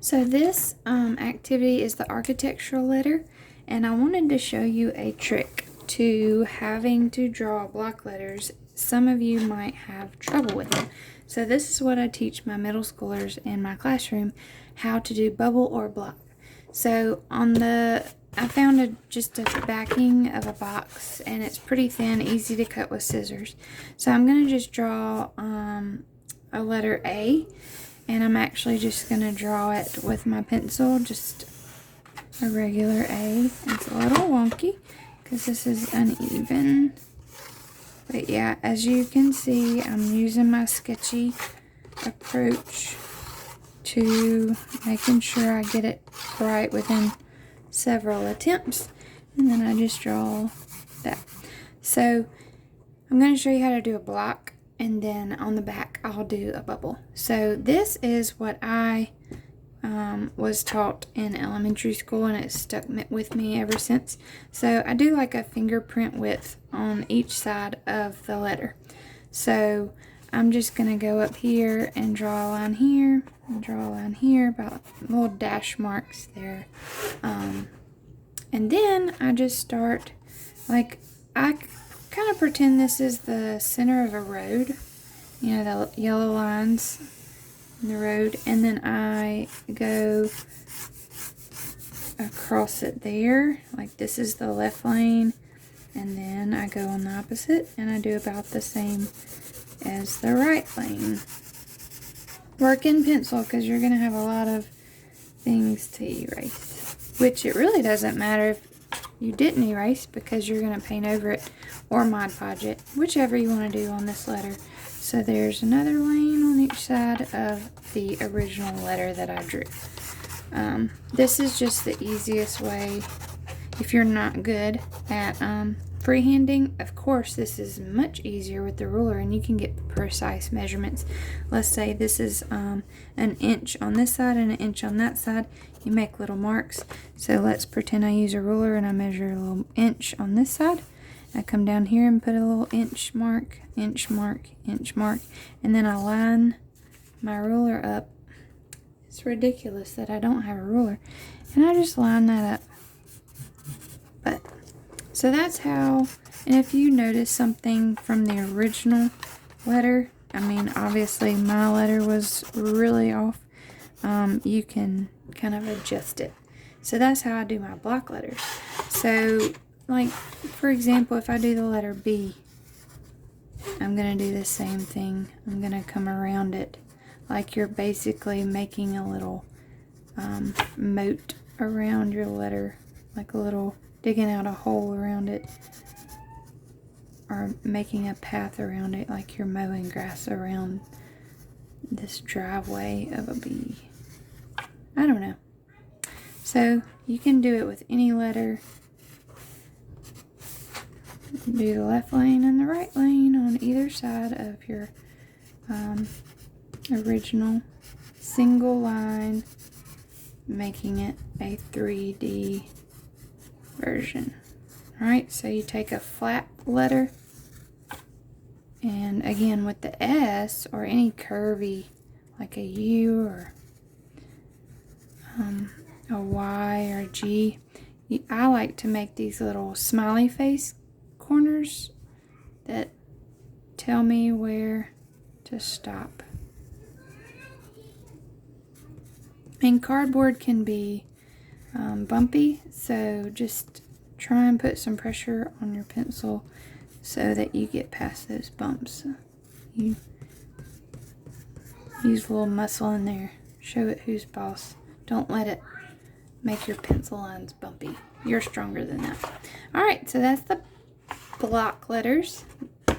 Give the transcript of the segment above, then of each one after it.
So this activity is the architectural letter, and I wanted to show you a trick to having to draw block letters. Some of you might have trouble with them. So this is what I teach my middle schoolers in my classroom, how to do bubble or block. So I found just a backing of a box, and it's pretty thin, easy to cut with scissors. So I'm going to just draw a letter A. And I'm actually just going to draw it with my pencil, just a regular A. It's a little wonky because this is uneven. But yeah, as you can see, I'm using my sketchy approach to making sure I get it right within several attempts. And then I just draw that. So I'm going to show you how to do a block. And then on the back, I'll do a bubble. So this is what I was taught in elementary school, and it's stuck with me ever since. So I do like a fingerprint width on each side of the letter. So I'm just going to go up here and draw a line here, and draw a line here, about little dash marks there. And then I just start, like, I kind of pretend this is the center of a road, you know, the yellow lines in the road, and then I go across it there, like this is the left lane, and then I go on the opposite and I do about the same as the right lane. Work in pencil because you're going to have a lot of things to erase, which it really doesn't matter if you didn't erase because you're going to paint over it or Mod Podge it, whichever you want to do on this letter. So there's another lane on each side of the original letter that I drew. This is just the easiest way if you're not good at freehanding. Of course, this is much easier with the ruler, and you can get precise measurements. Let's say this is an inch on this side and an inch on that side. You make little marks. So let's pretend I use a ruler and I measure a little inch on this side. I come down here and put a little inch mark, inch mark, inch mark, and then I line my ruler up. It's ridiculous that I don't have a ruler. And I just line that up. So that's how, and if you notice something from the original letter, I mean, obviously my letter was really off, you can kind of adjust it. So that's how I do my block letters. So, like, for example, if I do the letter B, I'm going to do the same thing. I'm going to come around it like you're basically making a little moat around your letter, like a little, digging out a hole around it, or making a path around it like you're mowing grass around this driveway of a B. I don't know. So you can do it with any letter. Do the left lane and the right lane on either side of your original single line, making it a 3D version. Alright, so you take a flat letter, and again with the S or any curvy, like a U or a Y or a G, I like to make these little smiley face corners that tell me where to stop. And cardboard can be bumpy, so just try and put some pressure on your pencil so that you get past those bumps. You use a little muscle in there. Show it who's boss. Don't let it make your pencil lines bumpy. You're stronger than that. Alright, so that's the block letters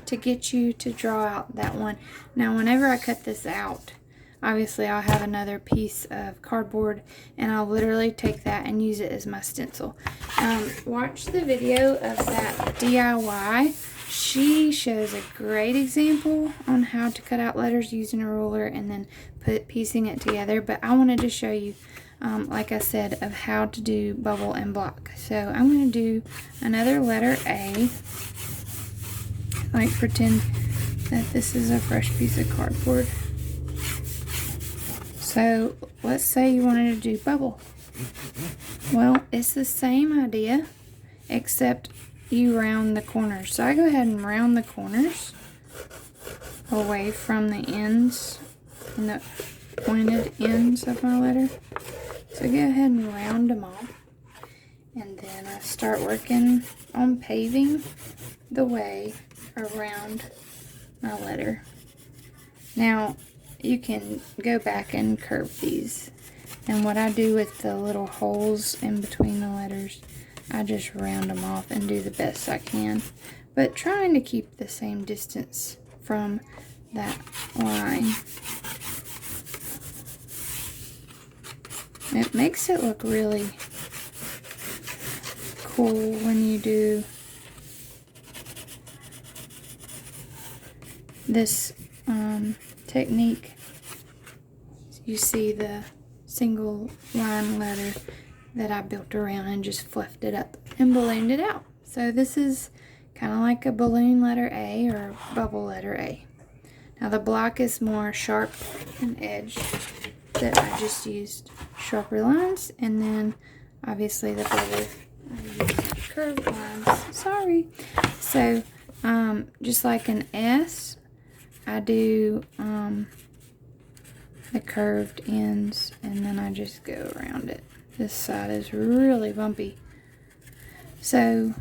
to get you to draw out that one. Now, whenever I cut this out, obviously I'll have another piece of cardboard, and I'll literally take that and use it as my stencil. Watch the video of that DIY. She shows a great example on how to cut out letters using a ruler and then piecing it together. But I wanted to show you, like I said, of how to do bubble and block. So I'm going to do another letter A. Like, pretend that this is a fresh piece of cardboard. So let's say you wanted to do bubble. Well, it's the same idea, except you round the corners. So I go ahead and round the corners away from the ends and the pointed ends of my letter. So go ahead and round them off. And then I start working on paving the way around my letter. Now, you can go back and curve these. And what I do with the little holes in between the letters, I just round them off and do the best I can. But trying to keep the same distance from that line. It makes it look really cool when you do this technique. You see the single line letter that I built around and just fluffed it up and ballooned it out. So this is kind of like a balloon letter A or a bubble letter A. Now the block is more sharp and edged, that I just used sharper lines, and then obviously the bubble I used curved lines. Sorry. So just like an S, I do the curved ends, and then I just go around it. This side is really bumpy. So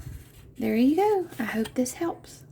there you go. I hope this helps.